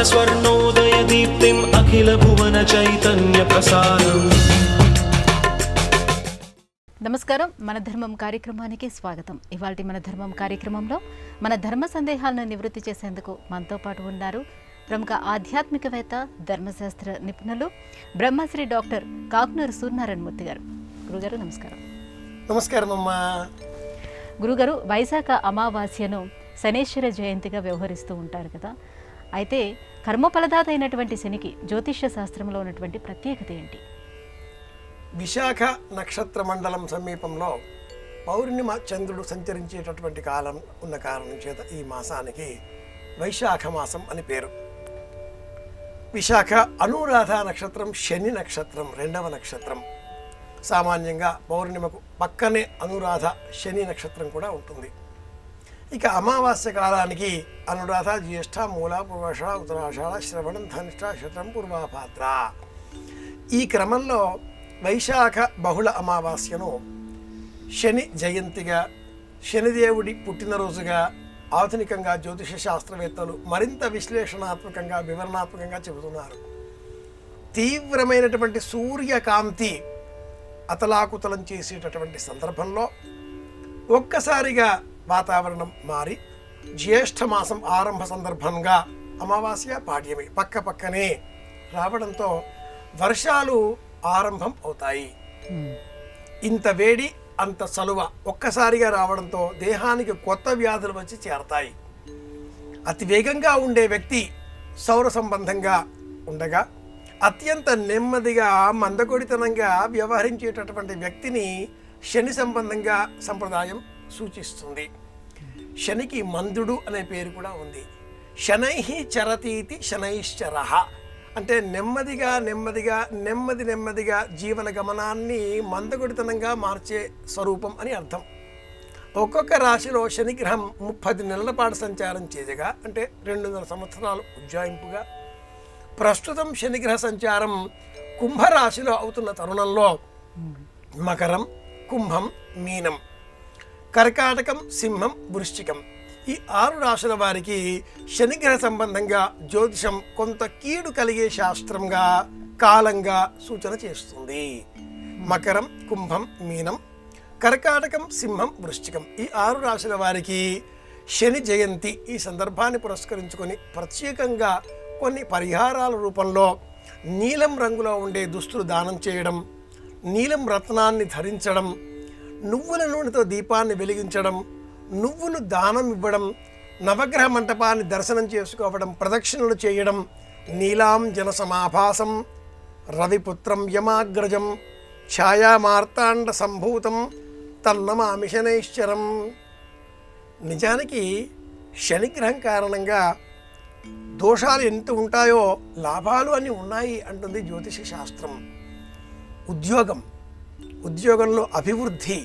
स्वर्णोदयदीप्तिम् अखिलभुवनचैतन्यप्रसारम्। నమస్కారం. మన ధర్మం కార్యక్రమానికి స్వాగతం. ఇవాల్టి మన ధర్మం కార్యక్రమంలో మన ధర్మ సందేహాలను నివృత్తి చేసేందుకు మనతో పాటు ఉన్నారు ప్రముఖ ఆధ్యాత్మికవేత్త, ధర్మశాస్త్ర నిపుణులు, బ్రహ్మశ్రీ డాక్టర్ కాకునూరు సూర్యనారాయణ మూర్తి గారు. గురుగారు నమస్కారం. నమస్కారం అమ్మా. గురుగారు, వైశాఖ అమావాస్యను శనేశ్వర జయంతిగా వ్యవహరిస్తూ ఉంటారు కదా, అయితే కర్మఫలదాత అయినటువంటి శనికి జ్యోతిష్య శాస్త్రంలో ఉన్నటువంటి ప్రత్యేకత ఏంటి? విశాఖ నక్షత్ర మండలం సమీపంలో పౌర్ణిమ చంద్రుడు సంచరించేటటువంటి కాలం ఉన్న కారణం చేత ఈ మాసానికి వైశాఖ మాసం అని పేరు. విశాఖ అనురాధ నక్షత్రం, శని నక్షత్రం రెండవ నక్షత్రం. సామాన్యంగా పౌర్ణిమకు పక్కనే అనురాధ శని నక్షత్రం కూడా ఉంటుంది. ఇక అమావాస్య కాలానికి అనురాధ, జ్యేష్ఠ, మూల, పూర్వాషాఢ, ఉత్తరాషాఢ, శ్రవణం, ధనిష్ట, శతం, పూర్వాభాద్ర. ఈ క్రమంలో వైశాఖ బహుళ అమావాస్యను శని జయంతిగా, శనిదేవుడి పుట్టినరోజుగా ఆధునికంగా జ్యోతిష శాస్త్రవేత్తలు మరింత విశ్లేషణాత్మకంగా, వివరణాత్మకంగా చెబుతున్నారు. తీవ్రమైనటువంటి సూర్యకాంతి అతలాకుతలం చేసేటటువంటి సందర్భంలో ఒక్కసారిగా వాతావరణం మారి జ్యేష్ఠ మాసం ఆరంభ సందర్భంగా అమావాస్య, పాడ్యమి పక్క పక్కనే రావడంతో వర్షాలు ఆరంభం అవుతాయి. ఇంత వేడి, అంత చలువ ఒక్కసారిగా రావడంతో దేహానికి కొత్త వ్యాధులు వచ్చి చేరతాయి. అతి వేగంగా ఉండే వ్యక్తి సౌర సంబంధంగా ఉండగా, అత్యంత నెమ్మదిగా మందకొడితనంగా వ్యవహరించేటటువంటి వ్యక్తిని శని సంబంధంగా సంప్రదాయం సూచిస్తుంది. శనికి మందుడు అనే పేరు కూడా ఉంది. శనైహి చరతీతి శనైశ్చరః అంటే నెమ్మదిగా నెమ్మదిగా జీవన గమనాన్ని మందకొడితనంగా మార్చే స్వరూపం అని అర్థం. ఒక్కొక్క రాశిలో శనిగ్రహం 30 నెలల పాటు సంచారం చేయగా, అంటే 200 సంవత్సరాలు ఉజ్జాయింపుగా, ప్రస్తుతం శనిగ్రహ సంచారం కుంభరాశిలో అవుతున్న తరుణంలో మకరం, కుంభం, మీనం, కర్కాటకం, సింహం, వృశ్చికం ఈ 6 రాశుల వారికి శనిగ్రహ సంబంధంగా జ్యోతిషం కొంత కీడు కలిగే శాస్త్రంగా, కాలంగా సూచన చేస్తుంది. మకరం, కుంభం, మీనం, కర్కాటకం, సింహం, వృశ్చికం ఈ 6 రాశుల వారికి శని జయంతి ఈ సందర్భాన్ని పురస్కరించుకొని ప్రత్యేకంగా కొన్ని పరిహారాల రూపంలో నీలం రంగులో ఉండే దుస్తులు దానం చేయడం, నీలం రత్నాన్ని ధరించడం, నువ్వుల నూనెతో దీపాన్ని వెలిగించడం, నువ్వులు దానం ఇవ్వడం, నవగ్రహ మంటపాన్ని దర్శనం చేసుకోవడం, ప్రదక్షిణలు చేయడం, నీలాంజన సమాభాసం, రవిపుత్రం యమాగ్రజం, ఛాయామార్తాండ సంభూతం తన్నమామి శనైశ్చరం. నిజానికి శనిగ్రహం కారణంగా దోషాలు ఎంత ఉంటాయో లాభాలు అన్నీ ఉన్నాయి అంటుంది జ్యోతిష శాస్త్రం. ఉద్యోగంలో అభివృద్ధి,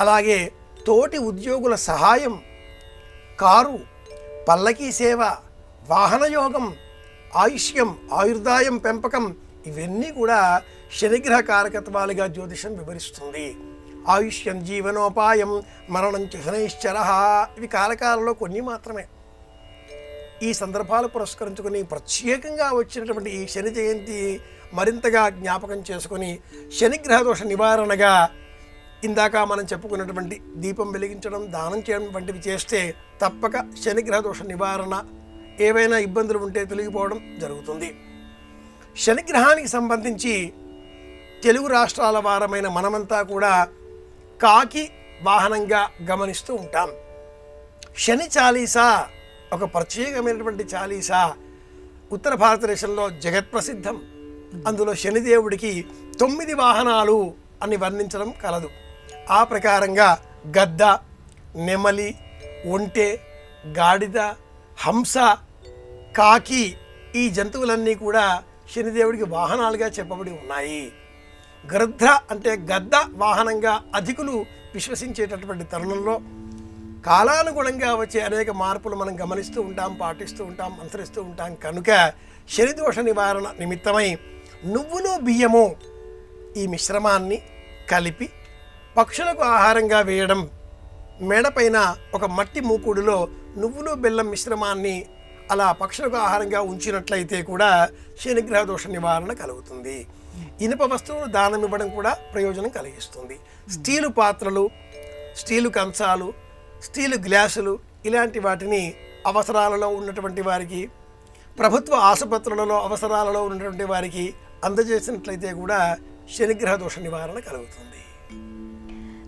అలాగే తోటి ఉద్యోగుల సహాయం, కారు, పల్లకీ సేవ, వాహనయోగం, ఆయుష్యం, ఆయుర్దాయం పెంపకం ఇవన్నీ కూడా శనిగ్రహ కారకత్వాలుగా జ్యోతిషం వివరిస్తుంది. ఆయుష్యం జీవనోపాయం, మరణం చ శనైశ్చరః ఇవి కాలకాలంలో కొన్ని మాత్రమే. ఈ సందర్భాలు పురస్కరించుకొని ప్రత్యేకంగా వచ్చినటువంటి ఈ శని జయంతి మరింతగా జ్ఞాపకం చేసుకొని శనిగ్రహ దోష నివారణగా ఇందాక మనం చెప్పుకున్నటువంటి దీపం వెలిగించడం, దానం చేయడం వంటివి చేస్తే తప్పక శనిగ్రహ దోష నివారణ, ఏవైనా ఇబ్బందులు ఉంటే తొలగిపోవడం జరుగుతుంది. శనిగ్రహానికి సంబంధించి తెలుగు రాష్ట్రాల వారమైన మనమంతా కూడా కాకి వాహనంగా గమనిస్తూ ఉంటాం. శని చాలీసా ఒక ప్రత్యేకమైనటువంటి చాలీసా ఉత్తర భారతదేశంలో జగత్ప్రసిద్ధం. అందులో శనిదేవుడికి 9 వాహనాలు అని వర్ణించడం కలదు. ఆ ప్రకారంగా గద్ద, నెమలి, ఒంటె, గాడిద, హంస, కాకి ఈ జంతువులన్నీ కూడా శనిదేవుడికి వాహనాలుగా చెప్పబడి ఉన్నాయి. గృధ్ర అంటే గద్ద వాహనంగా అధికులు విశ్వసించేటటువంటి తరుణంలో కాలానుగుణంగా వచ్చే అనేక మార్పులు మనం గమనిస్తూ ఉంటాం, పాటిస్తూ ఉంటాం, అనుసరిస్తూ ఉంటాం. కనుక శనిదోష నివారణ నిమిత్తమై నువ్వులు బియ్యము ఈ మిశ్రమాన్ని కలిపి పక్షులకు ఆహారంగా వేయడం, మేడపైన ఒక మట్టి మూకుడులో నువ్వులు బెల్లం మిశ్రమాన్ని అలా పక్షులకు ఆహారంగా ఉంచినట్లయితే కూడా శనిగ్రహ దోష నివారణ కలుగుతుంది. ఇనుప వస్తువులు దానం ఇవ్వడం కూడా ప్రయోజనం కలిగిస్తుంది. స్టీలు పాత్రలు, స్టీలు కంచాలు, స్టీలు గ్లాసులు ఇలాంటి వాటిని అవసరాలలో ఉన్నటువంటి వారికి, ప్రభుత్వ ఆసుపత్రులలో అవసరాలలో ఉన్నటువంటి వారికి అందజేసినట్లయితే కూడా శనిగ్రహ దోష నివారణ కలుగుతుంది.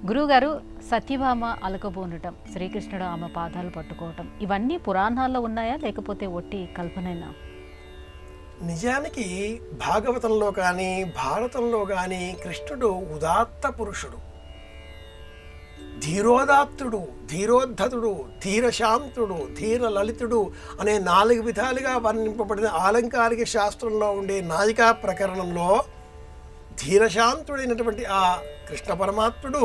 గురువుగారు, సత్యభామ అలకబోనటం, శ్రీకృష్ణుడు ఆమె పాదాలు పట్టుకోవటం ఇవన్నీ పురాణాల్లో ఉన్నాయా లేకపోతే ఒట్టి కల్పనైనా? నిజానికి భాగవతంలో కానీ భారతంలో కానీ కృష్ణుడు ఉదాత్త పురుషుడు, ధీరోదాత్తుడు, ధీరోద్ధతుడు, ధీరశాంతుడు, ధీర లలితుడు అనే 4 విధాలుగా వర్ణింపబడిన ఆలంకారిక శాస్త్రంలో ఉండే నాయికా ప్రకరణంలో ధీరశాంతుడైనటువంటి ఆ కృష్ణ పరమాత్ముడు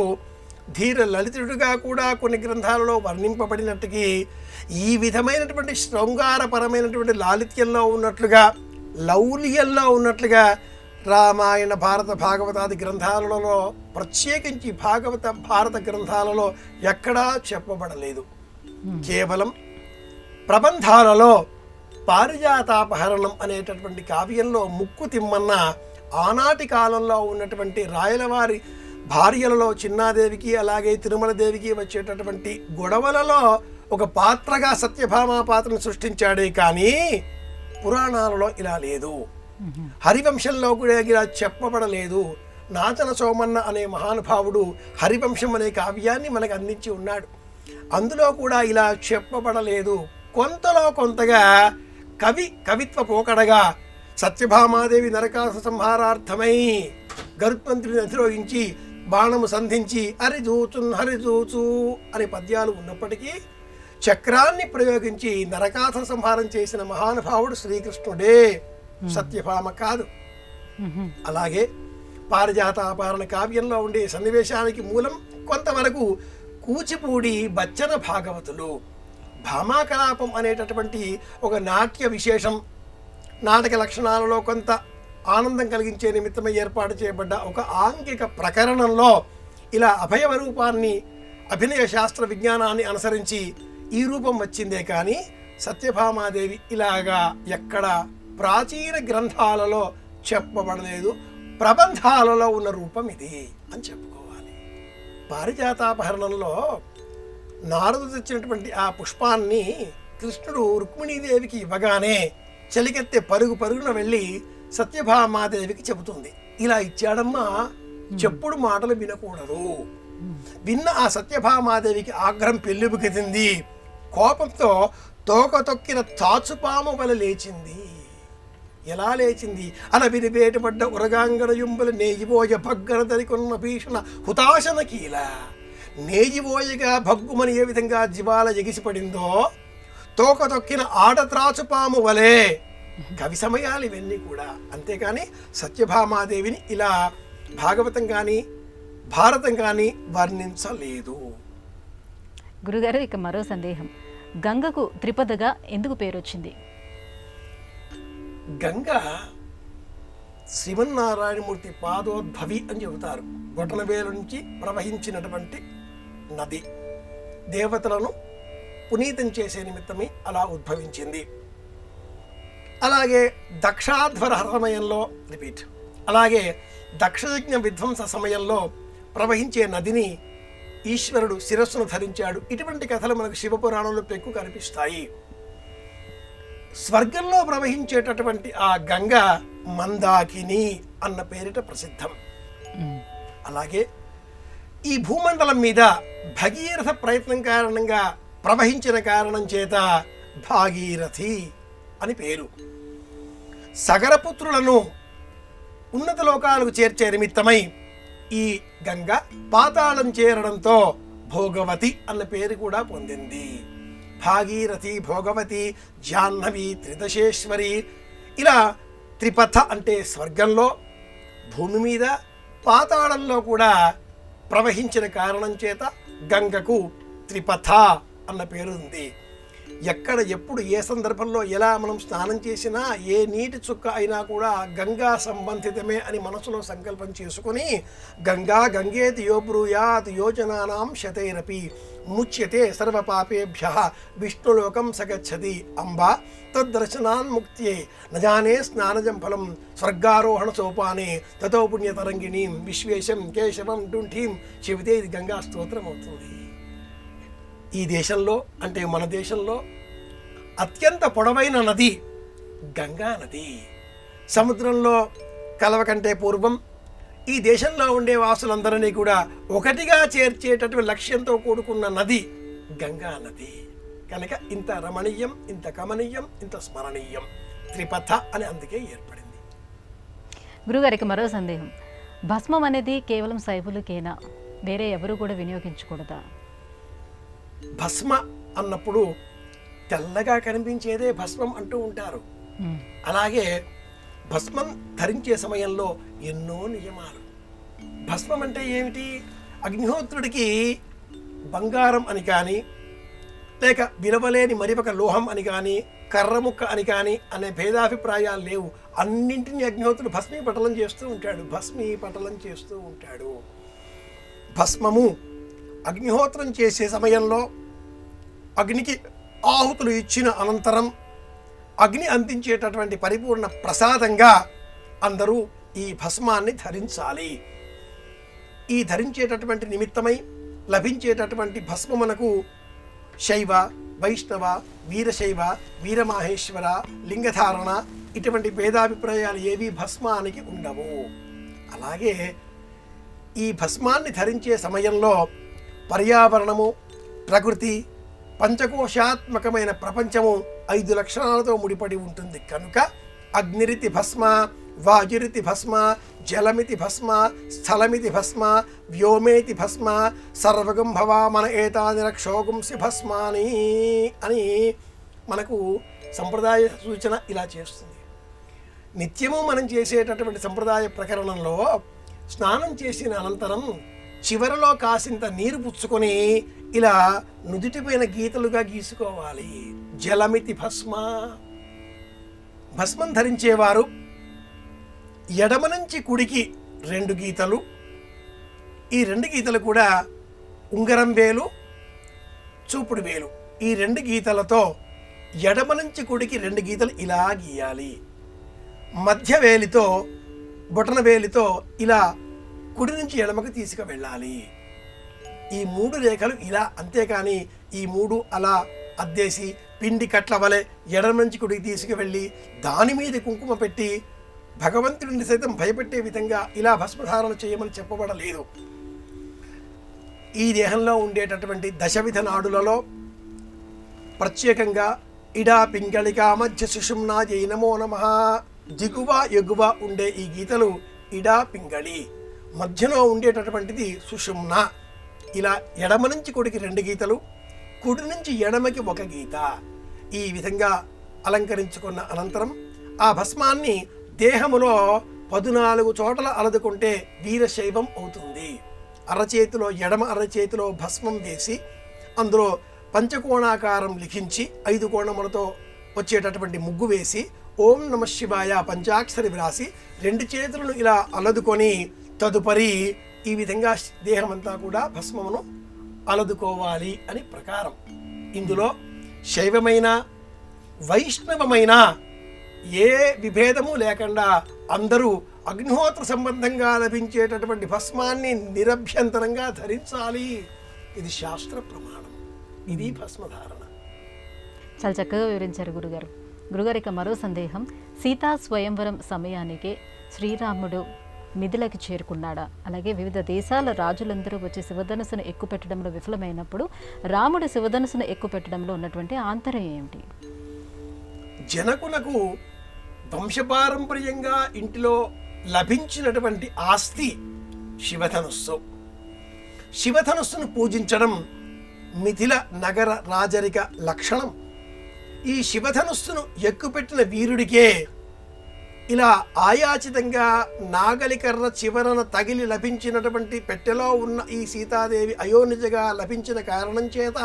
ధీర లలితుడుగా కూడా కొన్ని గ్రంథాలలో వర్ణింపబడినట్టుకి ఈ విధమైనటువంటి శృంగారపరమైనటువంటి లాలిత్యంలో ఉన్నట్లుగా, లౌల్యంలో ఉన్నట్లుగా రామాయణ భారత భాగవతాది గ్రంథాలలో, ప్రత్యేకించి భాగవత భారత గ్రంథాలలో ఎక్కడా చెప్పబడలేదు. కేవలం ప్రబంధాలలో పారిజాతాపహరణం అనేటటువంటి కావ్యంలో ముక్కు తిమ్మన్న ఆనాటి కాలంలో ఉన్నటువంటి రాయలవారి భార్యలలో చిన్నాదేవికి అలాగే తిరుమల దేవికి వచ్చేటటువంటి గొడవలలో ఒక పాత్రగా సత్యభామ పాత్రను సృష్టించాడే కానీ పురాణాలలో ఇలా లేదు. హరివంశంలో కూడా ఇలా చెప్పబడలేదు. నాచన సోమన్న అనే మహానుభావుడు హరివంశం అనే కావ్యాన్ని మనకు అందించి ఉన్నాడు. అందులో కూడా ఇలా చెప్పబడలేదు. కొంతలో కొంతగా కవిత్వ పోకడగా సత్యభామాదేవి నరకాసుర సంహారార్థమై గరుత్మంతుడిని అధిరోహించి బాణము సంధించి హరిజూచు అనే పద్యాలు ఉన్నప్పటికీ చక్రాన్ని ప్రయోగించి నరకాసుర సంహారం చేసిన మహానుభావుడు శ్రీకృష్ణుడే, సత్యభామ కాదు. అలాగే పారిజాతాపహరణ కావ్యంలో ఉండే సన్నివేశానికి మూలం కొంతవరకు కూచిపూడి బచ్చన భాగవతులు. భామాకలాపం అనేటటువంటి ఒక నాట్య విశేషం, నాటక లక్షణాలలో కొంత ఆనందం కలిగించే నిమిత్తమై ఏర్పాటు చేయబడ్డ ఒక ఆంగిక ప్రకరణంలో ఇలా అభయవ రూపాన్ని, అభినయ శాస్త్ర విజ్ఞానాన్ని అనుసరించి ఈ రూపం వచ్చిందే కానీ సత్యభామాదేవి ఇలాగా ఎక్కడ ప్రాచీన గ్రంథాలలో చెప్పబడలేదు. ప్రబంధాలలో ఉన్న రూపం ఇది అని చెప్పుకోవాలి. పారిజాతాపహరణంలో నారదు తెచ్చినటువంటి ఆ పుష్పాన్ని కృష్ణుడు రుక్మిణీదేవికి ఇవ్వగానే చెలికెత్తే పరుగున వెళ్ళి సత్యభామాదేవికి చెబుతుంది, ఇలా ఇచ్చాడమ్మా, చెప్పుడు మాటలు వినకూడదు. విన్న ఆ సత్యభామాదేవికి ఆగ్రహం పెళ్ళిబుకెత్తింది. కోపంతో తోక తొక్కిన తాచుపాము వల లేచింది. ఎలా లేచింది? అలా వినిపేటపడ్డ ఉరగాంగన యుంబల నేయిబోయ భగ్గన తరికొన్న భీషణ హుతాశన కీల. నేయిబోయగా భగ్గుమని ఏ విధంగా జివాల ఎగిసిపడిందో తోక తొక్కిన ఆడత్రాచుపాము వలే కవి సమయాలు ఇవన్నీ కూడా. అంతేకాని సత్యభామాదేవిని ఇలా భాగవతం కానీ భారతం కానీ వర్ణించలేదు. గురుగారు, ఇక మరో సందేహం, గంగకు త్రిపదగా ఎందుకు పేరు వచ్చింది? గంగ శ్రీమన్నారాయణమూర్తి పాదోద్భవి అని చెబుతారు. బొటనవేలు నుంచి ప్రవహించినటువంటి నది దేవతలను పునీతం చేసే నిమిత్తమే అలా ఉద్భవించింది. అలాగే దక్షాధ్వర సమయంలో అలాగే దక్షయజ్ఞ విధ్వంస సమయంలో ప్రవహించే నదిని ఈశ్వరుడు శిరస్సును ధరించాడు. ఇటువంటి కథలు మనకు శివపురాణంలో పెక్కు కనిపిస్తాయి. స్వర్గంలో ప్రవహించేటటువంటి ఆ గంగ మందాకిని అన్న పేరిట ప్రసిద్ధం. అలాగే ఈ భూమండలం మీద భగీరథ ప్రయత్నం కారణంగా ప్రవహించిన కారణం చేత భాగీరథి అని పేరు. సగరపుత్రులను ఉన్నత లోకాలకు చేర్చే నిమిత్తమై ఈ గంగ పాతాళం చేరడంతో భోగవతి అన్న పేరు కూడా పొందింది. భాగీరథి, భోగవతి, జాహ్నవి, త్రిదశేశ్వరి ఇలా త్రిపథ అంటే స్వర్గంలో, భూమి మీద, పాతాళంలో కూడా ప్రవహించిన కారణం చేత గంగకు త్రిపథ అన్న పేరు ఉంది. ఎక్కడ ఎప్పుడు ఏ సందర్భంలో ఎలా మనం స్నానం చేసినా ఏ నీటి చుక్క అయినా కూడా గంగా సంబంధితమే అని మనసులో సంకల్పం చేసుకుని గంగా గంగేతి యో బ్రూయాత్ యోజనానాం శతైరపి ముచ్యతే సర్వపాపేభ్య విష్ణులోకం సగచ్చతి అంబా తద్దర్శనాన్ముక్త్యై నజానే స్నానజం ఫలం స్వర్గారోహణ సోపానే తతో పుణ్యతరంగిణీం విశ్వేశం కేశవం డుంఠీం చెబితే ఇది గంగా స్తోత్రం అవుతుంది. ఈ దేశంలో అంటే మన దేశంలో అత్యంత పొడవైన నది గంగా నది. సముద్రంలో కలవ కంటే పూర్వం ఈ దేశంలో ఉండే వాసులందరినీ కూడా ఒకటిగా చేర్చేటటువంటి లక్ష్యంతో కూడుకున్న నది గంగా నది. కనుక ఇంత రమణీయం, ఇంత కమనీయం, ఇంత స్మరణీయం, త్రిపథ అని అందుకే ఏర్పడింది. గురుగారికి మరో సందేహం, భస్మం అనేది కేవలం శైవులకేనా, వేరే ఎవరు కూడా వినియోగించకూడదా? భస్మ అన్నప్పుడు తెల్లగా కనిపించేదే భస్మం అంటూ ఉంటారు. అలాగే భస్మం ధరించే సమయంలో ఎన్నో నియమాలు. భస్మం అంటే ఏమిటి? అగ్నిహోత్రుడికి బంగారం అని కానీ, లేక విలువలేని మరి ఒక లోహం అని కానీ, కర్రముక్క అని కానీ అనే భేదాభిప్రాయాలు లేవు. అన్నింటినీ అగ్నిహోత్రుడు భస్మీపటలం చేస్తూ ఉంటాడు, భస్మీపటలం చేస్తూ ఉంటాడు. భస్మము అగ్నిహోత్రం చేసే సమయంలో అగ్నికి ఆహుతులు ఇచ్చిన అనంతరం అగ్ని అందించేటటువంటి పరిపూర్ణ ప్రసాదంగా అందరూ ఈ భస్మాన్ని ధరించాలి. ఈ ధరించేటటువంటి నిమిత్తమై లభించేటటువంటి భస్మమునకు శైవ, వైష్ణవ, వీరశైవ, వీరమాహేశ్వర, లింగధారణ ఇటువంటి భేదాభిప్రాయాలు ఏవి భస్మానికి ఉండవు. అలాగే ఈ భస్మాన్ని ధరించే సమయంలో పర్యావరణము, ప్రకృతి, పంచకోశాత్మకమైన ప్రపంచము 5 లక్షణాలతో ముడిపడి ఉంటుంది. కనుక అగ్నిరితి భస్మ, వాయురితి భస్మ, జలమితి భస్మ, స్థలమితి భస్మ, వ్యోమేతి భస్మ, సర్వగం భవామన ఏతాని రక్షోగుంసి భస్మాని అని మనకు సంప్రదాయ సూచన ఇలా చేస్తుంది. నిత్యము మనం చేసేటటువంటి సంప్రదాయ ప్రకరణంలో స్నానం చేసిన అనంతరం చివరలో కాసింత నీరు పుచ్చుకొని ఇలా నుదుటిపైన గీతలుగా గీసుకోవాలి. జలమితి భస్మ. భస్మం ధరించేవారు ఎడమ నుంచి కుడికి 2 గీతలు, ఈ 2 గీతలు కూడా ఉంగరం వేలు, చూపుడు వేలు, ఈ 2 గీతలతో ఎడమ నుంచి కుడికి 2 గీతలు ఇలా గీయాలి. మధ్య వేలితో, బొటన వేలితో ఇలా కుడి నుంచి ఎడమకు తీసుకువెళ్ళాలి. ఈ 3 రేఖలు ఇలా, అంతేకాని ఈ 3 అలా అద్దేసి పిండి కట్ల వలె ఎడమ నుంచి కుడికి తీసుకువెళ్ళి దాని మీద కుంకుమ పెట్టి భగవంతుడిని సైతం భయపెట్టే విధంగా ఇలా భస్మధారణ చేయమని చెప్పబడలేదు. ఈ దేహంలో ఉండేటటువంటి దశవిధ నాడులలో ప్రత్యేకంగా ఇడా పింగళికా మధ్య సుషుమ్నా జై నమో నమః, దిగువ ఎగువ ఉండే ఈ గీతలు ఇడా పింగళి, మధ్యలో ఉండేటటువంటిది సుషుమ్న. ఇలా ఎడమ నుంచి కుడికి 2 గీతలు, కుడి నుంచి ఎడమకి 1 గీత, ఈ విధంగా అలంకరించుకున్న అనంతరం ఆ భస్మాన్ని దేహములో 14 చోట్ల అలదుకుంటే వీరశైవం అవుతుంది. అరచేతిలో, ఎడమ అరచేతిలో భస్మం వేసి అందులో పంచకోణాకారం లిఖించి 5 కోణములతో వచ్చేటటువంటి ముగ్గు వేసి ఓం నమ శివాయ పంచాక్షరి వ్రాసి 2 చేతులను ఇలా అలదుకొని తదుపరి ఈ విధంగా దేహమంతా కూడా భస్మమును అలదుకోవాలి అని ప్రకారం. ఇందులో శైవమైన వైష్ణవమైన ఏ విభేదము లేకుండా అందరూ అగ్నిహోత్ర సంబంధంగా లభించేటటువంటి భస్మాన్ని నిరభ్యంతరంగా ధరించాలి. ఇది శాస్త్ర ప్రమాణం. ఇది భస్మధారణ. చాలా చక్కగా వివరించారు గురుగారు. గురుగారు, ఇక మరో సందేహం, సీతా స్వయంవరం సమయానికి శ్రీరాముడు మిథిలకి చేరుకున్నాడా? అలాగే వివిధ దేశాల రాజులందరూ వచ్చి శివధనుసును ఎక్కుపెట్టడంలో విఫలమైనప్పుడు రాముడు శివధనుసును ఎక్కుపెట్టడంలో ఉన్నటువంటి ఆంతర్యం ఏమిటి? జనకులకు వంశపారంపర్యంగా ఇంటిలో లభించినటువంటి ఆస్తి శివధనుస్సు. శివధనుస్సును పూజించడం మిథిల నగర రాజరిక లక్షణం. ఈ శివధనుస్సును ఎక్కుపెట్టిన వీరుడికే ఇలా ఆయాచితంగా నాగలికర్ర చివరన తగిలి లభించినటువంటి పెట్టెలో ఉన్న ఈ సీతాదేవి అయోనిజగా లభించిన కారణం చేత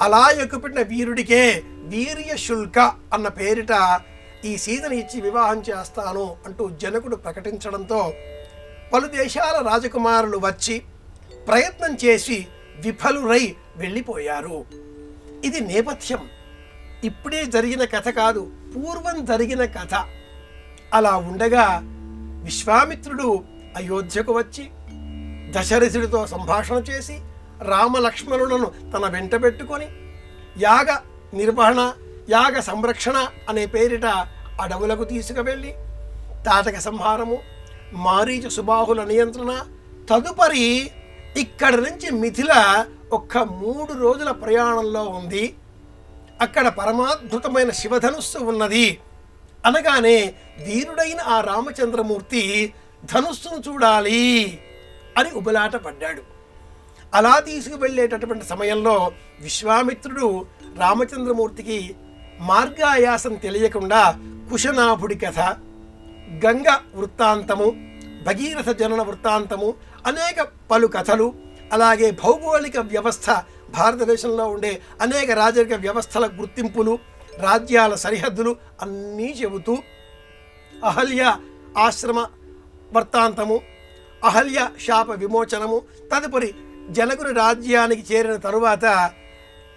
అలా ఎక్కుపెట్టిన వీరుడికే వీర్యశుల్క అన్న పేరిట ఈ సీతని ఇచ్చి వివాహం చేస్తాను అంటూ జనకుడు ప్రకటించడంతో పలు దేశాల రాజకుమారులు వచ్చి ప్రయత్నం చేసి విఫలురై వెళ్ళిపోయారు. ఇది నేపథ్యం, ఇప్పుడే జరిగిన కథ కాదు, పూర్వం జరిగిన కథ. అలా ఉండగా విశ్వామిత్రుడు అయోధ్యకు వచ్చి దశరథుడితో సంభాషణ చేసి రామలక్ష్మణులను తన వెంట పెట్టుకొని యాగ నిర్వహణ, యాగ సంరక్షణ అనే పేరిట అడవులకు తీసుకువెళ్ళి తాటక సంహారము, మారీచ సుబాహుల నియంత్రణ, తదుపరి ఇక్కడి నుంచి మిథిల ఒక్క 3 రోజుల ప్రయాణంలో ఉంది. అక్కడ పరమాద్భుతమైన శివధనుస్సు ఉన్నది అనగానే వీరుడైన ఆ రామచంద్రమూర్తి ధనుస్సును చూడాలి అని ఉబలాట పడ్డాడు. అలా తీసుకువెళ్ళేటటువంటి సమయంలో విశ్వామిత్రుడు రామచంద్రమూర్తికి మార్గాయాసం తెలియకుండా కుశనాభుడి కథ, గంగ వృత్తాంతము, భగీరథ జనన వృత్తాంతము, అనేక పలు కథలు, అలాగే భౌగోళిక వ్యవస్థ, భారతదేశంలో ఉండే అనేక రాజరిక వ్యవస్థల గుర్తింపులు, రాజ్యాల సరిహద్దులు అన్నీ చెబుతూ అహల్య ఆశ్రమ వర్తాంతము, అహల్య శాప విమోచనము, తదుపరి జనకుని రాజ్యానికి చేరిన తరువాత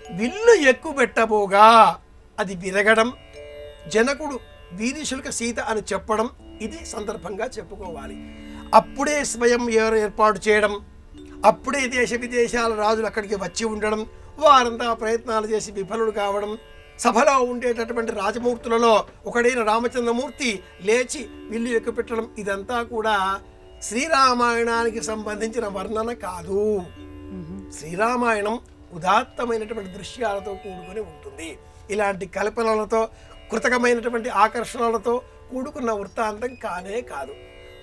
విల్లు ఎక్కుపెట్టబోగా అది విరగడం, జనకుడు వీరిశుల్క సీత అని చెప్పడం, ఇది సందర్భంగా చెప్పుకోవాలి. అప్పుడే స్వయం ఏర్పాటు చేయడం, అప్పుడే దేశ విదేశాల రాజులు అక్కడికి వచ్చి ఉండడం, వారంతా ప్రయత్నాలు చేసి విఫలుడు కావడం, సభలో ఉండేటటువంటి రాజమూర్తులలో ఒకడైన రామచంద్రమూర్తి లేచి విల్లు ఎక్కుపెట్టడం, ఇదంతా కూడా శ్రీరామాయణానికి సంబంధించిన వర్ణన కాదు. శ్రీరామాయణం ఉదాత్తమైనటువంటి దృశ్యాలతో కూడుకొని ఉంటుంది. ఇలాంటి కల్పనలతో, కృతకమైనటువంటి ఆకర్షణలతో కూడుకున్న వృత్తాంతం కానే కాదు.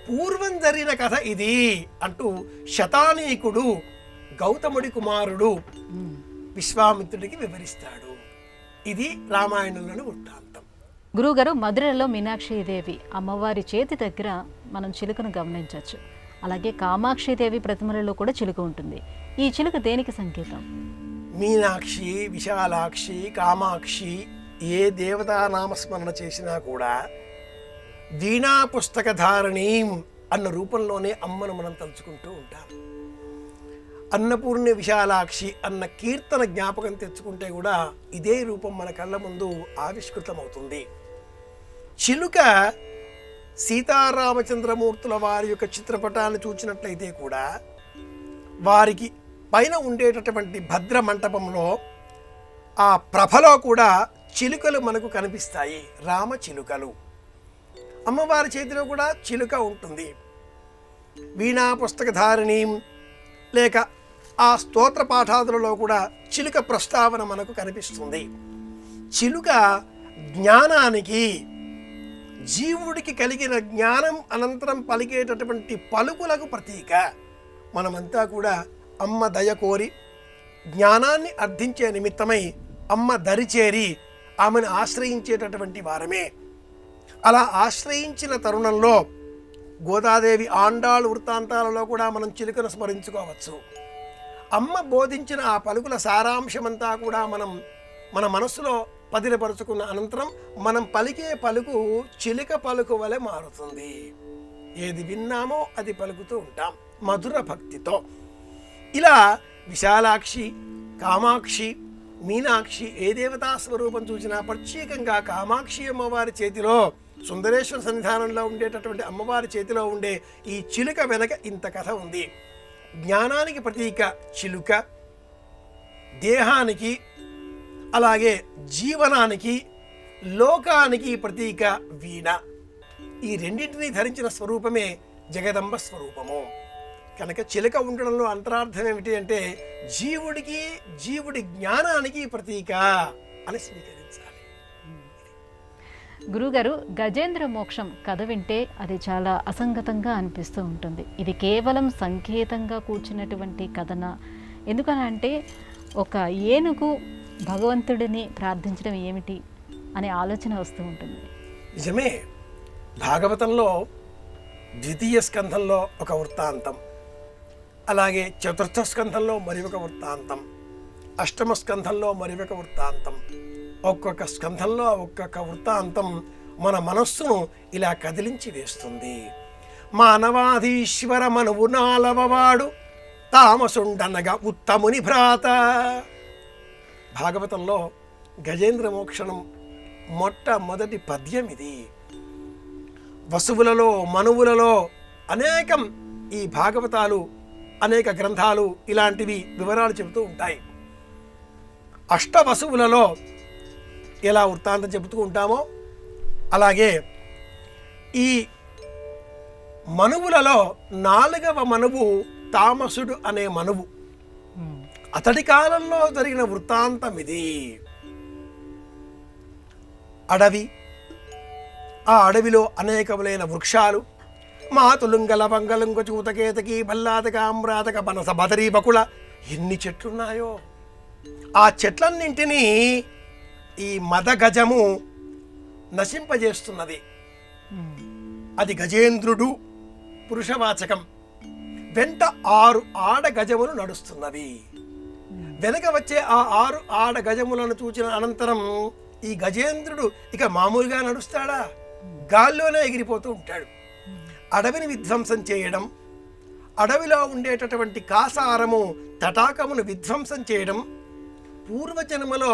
పూర్వం జరిగిన కథ ఇది అంటూ శతానీకుడు గౌతముడి కుమారుడు విశ్వామిత్రుడికి వివరిస్తాడు. ఇది రామాయణంలోని వృత్తాంతం. గురువుగారు, మధురలో మీనాక్షీదేవి అమ్మవారి చేతి దగ్గర మనం చిలుకను గమనించవచ్చు. అలాగే కామాక్షిదేవి ప్రతిమలలో కూడా చిలుక ఉంటుంది. ఈ చిలుక దేనికి సంకేతం? మీనాక్షి, విశాలాక్షి, కామాక్షి ఏ దేవతా నామస్మరణ చేసినా కూడా వీణా పుస్తకధారిణి అన్న రూపంలోనే అమ్మను మనం తలుచుకుంటూ ఉంటాం. అన్నపూర్ణి విశాలాక్షి అన్న కీర్తన జ్ఞాపకం తెచ్చుకుంటే కూడా ఇదే రూపం మన కళ్ళ ముందు ఆవిష్కృతమవుతుంది. చిలుక సీతారామచంద్రమూర్తుల వారి యొక్క చిత్రపటాన్ని చూచినట్లయితే కూడా వారికి పైన ఉండేటటువంటి భద్ర మంటపంలో ఆ ప్రభలో కూడా చిలుకలు మనకు కనిపిస్తాయి, రామ చిలుకలు. అమ్మవారి చేతిలో కూడా చిలుక ఉంటుంది. వీణా పుస్తకధారిణి లేక ఆ స్తోత్ర పాఠాదులలో కూడా చిలుక ప్రస్తావన మనకు కనిపిస్తుంది. చిలుక జ్ఞానానికి, జీవుడికి కలిగిన జ్ఞానం అనంతరం పలికేటటువంటి పలుకులకు ప్రతీక. మనమంతా కూడా అమ్మ దయ కోరి జ్ఞానాన్ని అర్థించే నిమిత్తమై అమ్మ దరిచేరి ఆమెను ఆశ్రయించేటటువంటి వారమే. అలా ఆశ్రయించిన తరుణంలో గోదాదేవి ఆండాళ్ వృత్తాంతాలలో కూడా మనం చిలుకను స్మరించుకోవచ్చు. అమ్మ బోధించిన ఆ పలుకుల సారాంశమంతా కూడా మన మనస్సులో పదిలపరుచుకున్న అనంతరం మనం పలికే పలుకు చిలుక పలుకు వలె మారుతుంది. ఏది విన్నామో అది పలుకుతూ ఉంటాం మధుర భక్తితో. ఇలా విశాలాక్షి, కామాక్షి, మీనాక్షి ఏ దేవతా స్వరూపం చూసినా ప్రత్యేకంగా కామాక్షి అమ్మవారి చేతిలో, సుందరేశ్వర సన్నిధానంలో ఉండేటటువంటి అమ్మవారి చేతిలో ఉండే ఈ చిలుక వెనక ఇంత కథ ఉంది. జ్ఞానానికి ప్రతీక చిలుక, దేహానికి అలాగే జీవనానికి, లోకానికి ప్రతీక వీణ. ఈ రెండింటినీ ధరించిన స్వరూపమే జగదంబ స్వరూపము. కనుక చిలుక ఉండడంలో అంతరార్థం ఏమిటి అంటే జీవుడికి, జీవుడి జ్ఞానానికి ప్రతీక అని స్వీకరించాలి. గురుగారు, గజేంద్ర మోక్షం కథ వింటే అది చాలా అసంగతంగా అనిపిస్తూ ఉంటుంది. ఇది కేవలం సంకేతంగా కూర్చున్నటువంటి కథన? ఎందుకనంటే ఒక ఏనుగు భగవంతుడిని ప్రార్థించడం ఏమిటి అనే ఆలోచన వస్తూ ఉంటుంది. నిజమే, భాగవతంలో ద్వితీయ స్కంధంలో ఒక వృత్తాంతం, అలాగే చతుర్థ స్కంధంలో మరి ఒక వృత్తాంతం, అష్టమ స్కంధంలో మరి ఒక వృత్తాంతం. ఒక్కొక్క స్కంధంలో ఒక్కొక్క వృత్తాంతం మన మనస్సును ఇలా కదిలించి వేస్తుంది. మానవాధీశ్వర మనువు నాలవవాడు తామసుండనగా ఉత్తముని భ్రాత. భాగవతంలో గజేంద్ర మోక్షణం మొట్టమొదటి పద్యం ఇది. వసువులలో మనువులలో అనేకం ఈ భాగవతాలు, అనేక గ్రంథాలు ఇలాంటివి వివరాలు చెబుతూ ఉంటాయి. అష్టవసువులలో ఎలా వృత్తాంతం చెబుతూ ఉంటామో అలాగే ఈ మనువులలో 4వ మనువు తామసుడు అనే మనువు. అతడి కాలంలో జరిగిన వృత్తాంతం ఇది. అడవి, ఆ అడవిలో అనేకములైన వృక్షాలు, మాతులుంగ లవంగలుంగ చూతకేతకి భల్లాతక ఆమ్రాతక పనస బదరీ బకుళ, ఎన్ని చెట్లున్నాయో. ఆ చెట్లన్నింటినీ ఈ మదగజము నశింపజేస్తున్నది. అది గజేంద్రుడు పురుషవాచకం. వెంట 6 ఆడ గజములు నడుస్తున్నవి. వెనక వచ్చే ఆ 6 ఆడ గజములను చూచిన అనంతరం ఈ గజేంద్రుడు ఇక మామూలుగా నడుస్తాడా? గాల్లోనే ఎగిరిపోతూ ఉంటాడు. అడవిని విధ్వంసం చేయడం, అడవిలో ఉండేటటువంటి కాసారము తటాకమును విధ్వంసం చేయడం, పూర్వజన్మలో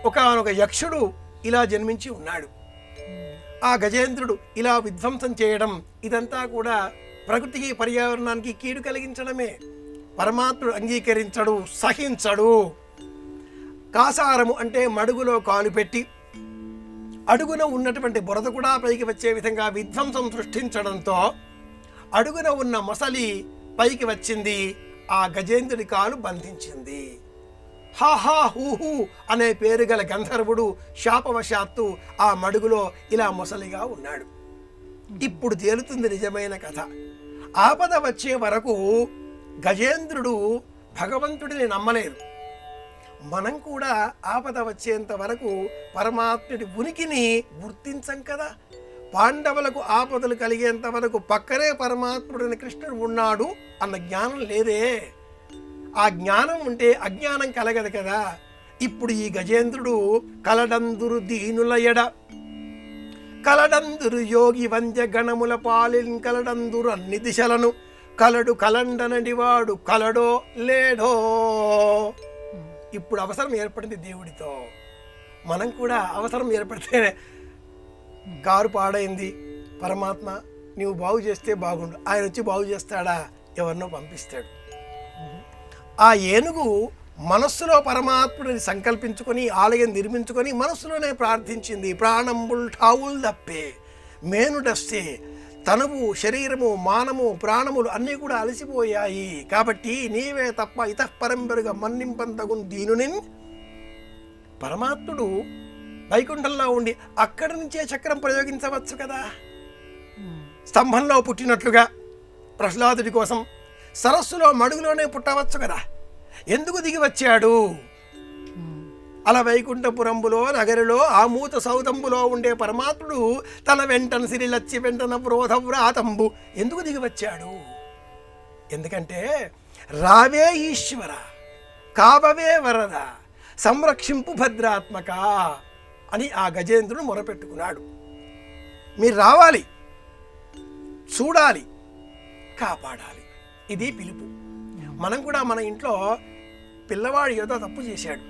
ఒకానొక యక్షుడు ఇలా జన్మించి ఉన్నాడు. ఆ గజేంద్రుడు ఇలా విధ్వంసం చేయడం, ఇదంతా కూడా ప్రకృతికి పర్యావరణానికి కీడు కలిగించడమే. పరమాత్ముడు అంగీకరించడు, సహించడు. కాసారము అంటే మడుగులో కాలు పెట్టి అడుగున ఉన్నటువంటి బురద కూడా పైకి వచ్చే విధంగా విధ్వంసం సృష్టించడంతో అడుగున ఉన్న మొసలి పైకి వచ్చింది. ఆ గజేంద్రుడి కాలు బంధించింది. హాహా హూహు అనే పేరు గల గంధర్వుడు శాపవశాత్తు ఆ మడుగులో ఇలా మొసలిగా ఉన్నాడు. ఇప్పుడు తేలుతుంది నిజమైన కథ. ఆపద వచ్చే వరకు గజేంద్రుడు భగవంతుడిని నమ్మలేదు. మనం కూడా ఆపద వచ్చేంత వరకు పరమాత్ముడి ఉనికిని గుర్తించం కదా. పాండవులకు ఆపదలు కలిగేంత వరకు పక్కనే పరమాత్ముడిని కృష్ణుడు ఉన్నాడు అన్న జ్ఞానం లేదే. ఆ జ్ఞానం ఉంటే అజ్ఞానం కలగదు కదా. ఇప్పుడు ఈ గజేంద్రుడు కలడందురు దీనుల ఎడ కలడందురు యోగి వంద్య గణముల పాలిన్ కలడందురు అన్ని దిశలను కలడు కలండనడివాడు కలడో లేడో. ఇప్పుడు అవసరం ఏర్పడింది దేవుడితో. మనం కూడా అవసరం ఏర్పడితే, కారు పాడైంది, పరమాత్మ నీవు బాగు చేస్తే బాగుండు, ఆయన వచ్చి బాగు చేస్తాడా? ఎవరినో పంపిస్తాడు. ఆ ఏనుగు మనస్సులో పరమాత్ముడిని సంకల్పించుకొని ఆలయం నిర్మించుకొని మనస్సులోనే ప్రార్థించింది. ప్రాణంబుల్ ఠావుల్ దప్పే మేనుడస్తే, తనువు శరీరము మానము ప్రాణములు అన్నీ కూడా అలసిపోయాయి. కాబట్టి నీవే తప్ప ఇతఃపరంబరుగా మన్నింపంతగు దీనునిన్. పరమాత్ముడు వైకుంఠంలో ఉండి అక్కడి నుంచే చక్రం ప్రయోగించవచ్చు కదా. స్తంభంలో పుట్టినట్లుగా ప్రహ్లాదుడి కోసం సరస్సులో మడుగులోనే పుట్టవచ్చు కదా. ఎందుకు దిగి వచ్చాడు? అలా వైకుంఠపురంబులో నగరిలో ఆమూత సౌదంబులో ఉండే పరమాత్ముడు తన వెంటన సిరిలచ్చి వెంటన ప్రోధవ్రాతంబు ఎందుకు దిగి వచ్చాడు? ఎందుకంటే రావే ఈశ్వర కావవే వరద సంరక్షింపు భద్రాత్మక అని ఆ గజేంద్రుడు మొరపెట్టుకున్నాడు. మీరు రావాలి, చూడాలి, కాపాడాలి. ఇది పిలుపు. మనం కూడా మన ఇంట్లో పిల్లవాడు ఏదో తప్పు చేశాడు,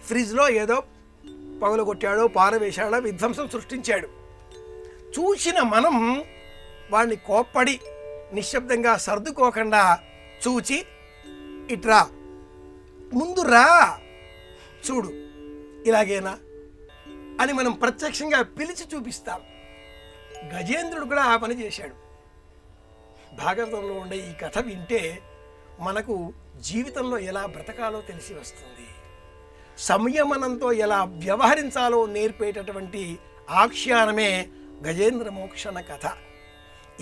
ఫ్రిడ్జ్లో ఏదో పగలగొట్టాడో పారవేశాడో విధ్వంసం సృష్టించాడు. చూసిన మనం వాడిని కోప్పడి నిశ్శబ్దంగా సర్దుకోకుండా చూచి ఇట్రా, ముందు రా, చూడు ఇలాగేనా అని మనం ప్రత్యక్షంగా పిలిచి చూపిస్తాం. గజేంద్రుడు కూడా ఆ పని చేశాడు. భాగవతంలో ఉండే ఈ కథ వింటే మనకు జీవితంలో ఎలా బ్రతకాలో తెలిసి వస్తుంది. సంయమనంతో ఎలా వ్యవహరించాలో నేర్పేటటువంటి ఆఖ్యానమే గజేంద్ర మోక్షణ కథ.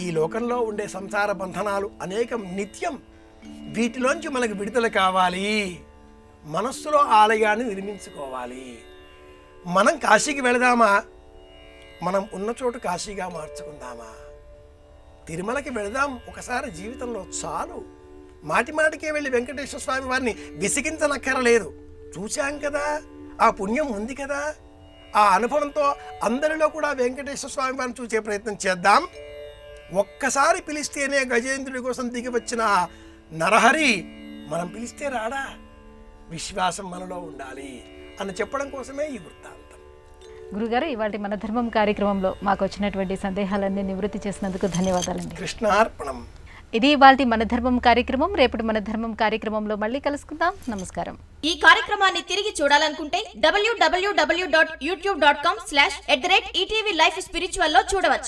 ఈ లోకంలో ఉండే సంసార బంధనాలు అనేకం నిత్యం. వీటిలోంచి మనకు విడుదల కావాలి. మనస్సులో ఆలయాన్ని నిర్మించుకోవాలి. మనం కాశీకి వెళదామా? మనం ఉన్న చోటు కాశీగా మార్చుకుందామా? తిరుమలకి వెళదాం ఒకసారి జీవితంలో చాలు. మాటి మాటికే వెళ్ళి వెంకటేశ్వర స్వామి వారిని విసిగించనక్కరలేదు. చూశాం కదా, ఆ పుణ్యం ఉంది కదా. ఆ అనుభవంతో అందరిలో కూడా వెంకటేశ్వర స్వామి వారిని చూసే ప్రయత్నం చేద్దాం. ఒక్కసారి పిలిస్తేనే గజేంద్రుడి కోసం దిగి వచ్చిన నరహరి మనం పిలిస్తే రాడా? విశ్వాసం మనలో ఉండాలి అని చెప్పడం కోసమే ఈ వృత్తాంతం. గురుగారు, ఇవాళ మన ధర్మం కార్యక్రమంలో మాకు వచ్చినటువంటి సందేహాలన్నీ నివృత్తి చేసినందుకు ధన్యవాదాలండి. కృష్ణార్పణం. ఇది ఇవాళ మన ధర్మం కార్యక్రమం. రేపటి మన ధర్మం కార్యక్రమంలో మళ్ళీ కలుసుకుందాం. నమస్కారం. ఈ కార్యక్రమాన్ని తిరిగి చూడాలనుకుంటే www.youtube.com/@ETV Life Spiritual లో చూడవచ్చు.